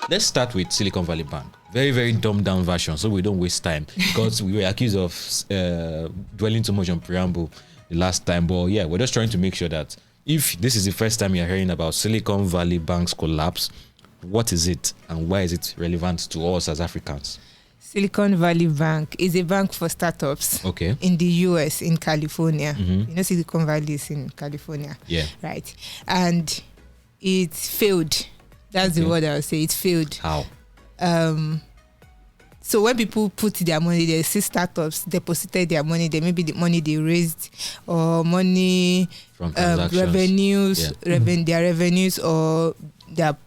let's start with Silicon Valley Bank. Very, very dumbed down version, so we don't waste time, because we were accused of dwelling too much on preamble the last time. But yeah, we're just trying to make sure that if this is the first time you're hearing about Silicon Valley Bank's collapse, what is it and why is it relevant to us as Africans? Silicon Valley Bank is a bank for startups. Okay. In the US, in California. You know, Silicon Valley is in California. Yeah. Right. And it failed. That's the word I would say. It failed. How? So when people put their money, they see startups deposited their money, they maybe the money they raised or money From revenues, their revenues or their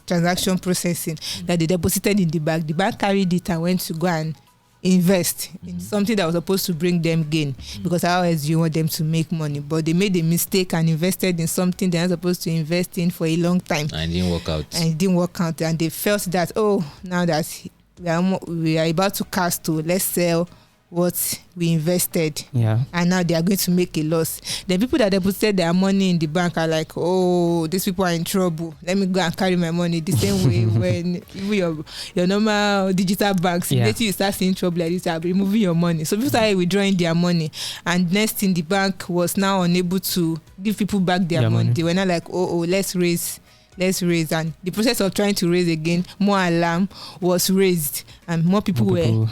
transaction processing that they deposited in the bank. The bank carried it and went to go and invest in something that was supposed to bring them gain, because how else you want them to make money? But they made a mistake and invested in something they're not supposed to invest in for a long time. And it didn't work out. And they felt that, now that we are about to cast to, let's sell what we invested, and now they are going to make a loss. The people that deposited their money in the bank are like, these people are in trouble, let me go and carry my money. The same way when your normal digital banks, immediately you start seeing trouble like this, I'll be removing your money. So people started withdrawing their money, and next thing, the bank was now unable to give people back their money. They were not like, let's raise, and the process of trying to raise again, more alarm was raised, and more people were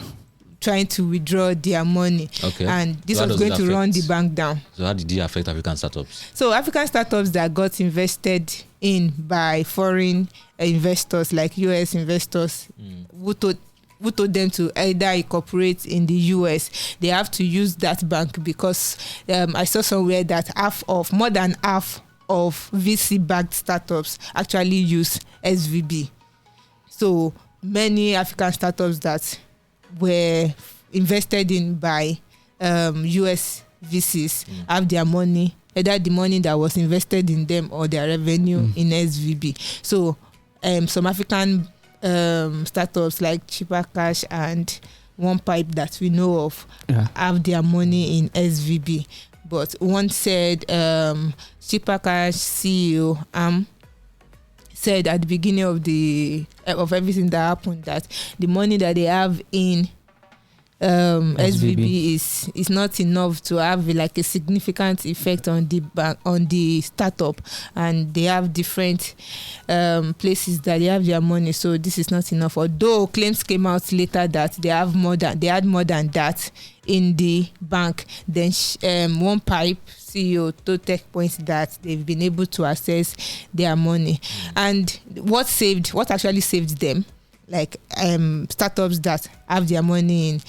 trying to withdraw their money. Okay. And this was going to run the bank down. So how did it affect African startups? So African startups that got invested in by foreign investors, like US investors, who told them to either incorporate in the US, they have to use that bank, because I saw somewhere that more than half of VC-backed startups actually use SVB. So many African startups that were invested in by US VCs have their money, either the money that was invested in them or their revenue in SVB. So some African startups like Cheaper Cash and One Pipe that we know of have their money in SVB. But one said, Cheaper Cash CEO said at the beginning of everything that happened, that the money that they have in SVB is not enough to have like a significant effect on the bank, on the startup, and they have different places that they have their money, so this is not enough. Although claims came out later that they had more than that in the bank. Then One Pipe CEO told Tech Point that they've been able to access their money. And what actually saved them, like startups that have their money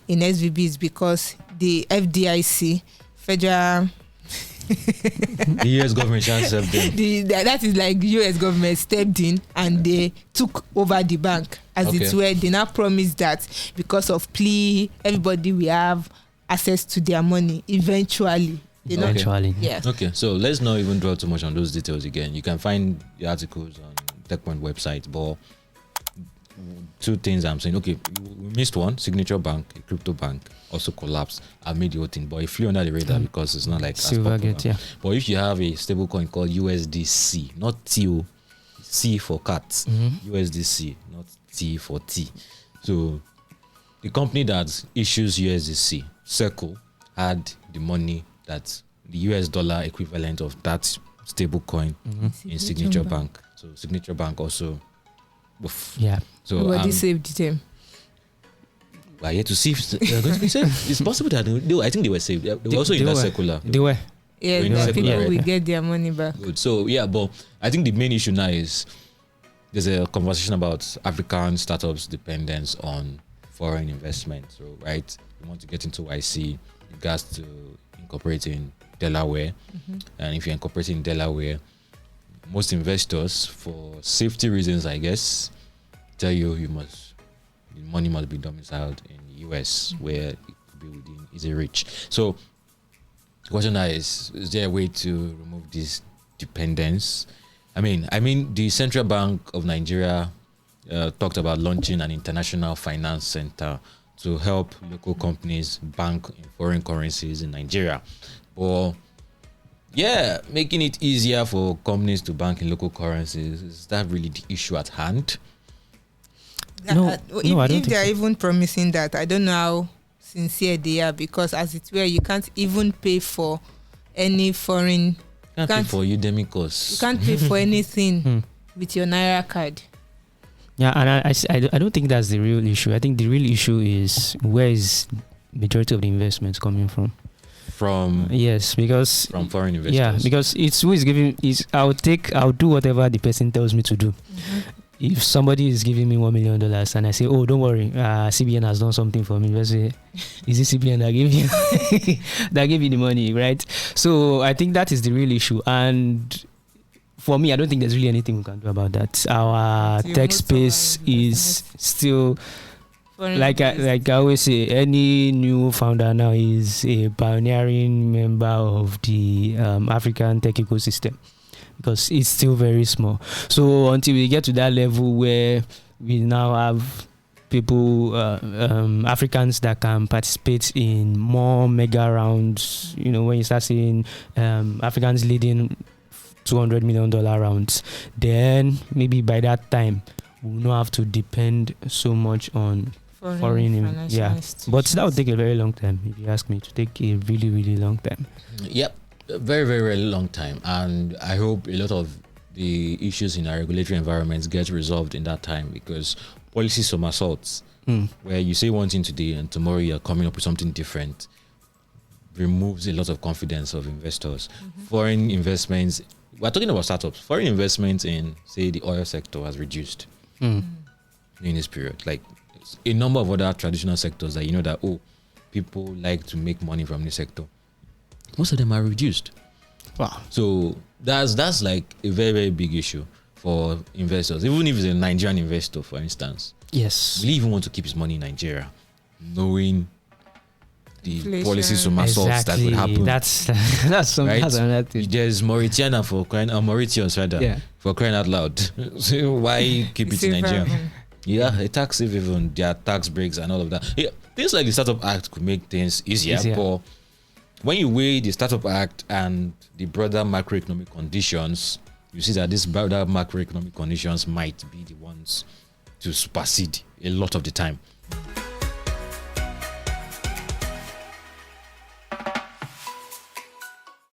in SVB, is because the FDIC, federal the US government stepped in. That is like US government stepped in and they took over the bank, as it were. They now promised that because of plea, everybody will have access to their money eventually. Yeah. Okay, so let's not even dwell too much on those details again. You can find the articles on TechPoint website, but two things I'm saying. Okay, we missed one. Signature Bank, a crypto bank, also collapsed. I made the whole thing, but it flew under the radar because it's not like Silvergate, But if you have a stable coin called USDC, not TO, C for cat, USDC, not T for T. So the company that issues USDC, Circle, had the money that the US dollar equivalent of that stable coin in Signature Bank. So Signature Bank also. So nobody saved them. We're yet to see if they're going to be saved. It's possible that I think they were saved. They were also in that circular. They were. Yeah, people will get their money back. Good. So but I think the main issue now is there's a conversation about African startups' dependence on foreign investment. So right, you want to get into YC, you got to incorporate in Delaware, and if you're incorporating in Delaware, most investors, for safety reasons, I guess, tell you the money must be domiciled in the US, where it could be within easy reach. So the question is there a way to remove this dependence? I mean, the Central Bank of Nigeria talked about launching an international finance center to help local companies bank in foreign currencies in Nigeria. But making it easier for companies to bank in local currencies, is that really the issue at hand? If they are even promising that, I don't know how sincere they are, because as it were, you can't even pay for any foreign. You can't pay for Udemy course. You can't pay for anything with your Naira card. Yeah, and I don't think that's the real issue. I think the real issue is where is majority of the investments coming from. Yes, because from foreign investors. Yeah, because it's who is giving is I'll do whatever the person tells me to do. If somebody is giving me $1 million and I say, oh, don't worry, CBN has done something for me, let's say, is it CBN that gave you that gave you the money, right? So I think that is the real issue. And for me, I don't think there's really anything we can do about that. Our tech space is still, like I always say, any new founder now is a pioneering member of the African tech ecosystem, because it's still very small. So until we get to that level where we now have people, Africans that can participate in more mega rounds, when you start seeing Africans leading $200 million rounds, then maybe by that time we'll not have to depend so much on foreign but that would take a very long time. If you ask me, to take a really, really long time. Yep, a very, very, very long time. And I hope a lot of the issues in our regulatory environments get resolved in that time, because policy somersaults, where you say one thing today and tomorrow you're coming up with something different, removes a lot of confidence of investors. Foreign investments, we're talking about startups. Foreign investments in, say, the oil sector has reduced in this period. Like a number of other traditional sectors that that people like to make money from this sector, most of them are reduced. Wow. So that's like a very, very big issue for investors. Even if it's a Nigerian investor, for instance, yes, will he even want to keep his money in Nigeria, knowing the Inflation. Policy somersaults that would happen? That's something. Right? That's another thing. There's Mauritiana Mauritius rather, for crying out loud. So why keep it in Nigeria? Yeah, a tax even their tax breaks and all of that. Yeah, things like the Startup Act could make things easier. But when you weigh the Startup Act and the broader macroeconomic conditions, you see that these broader macroeconomic conditions might be the ones to supersede a lot of the time.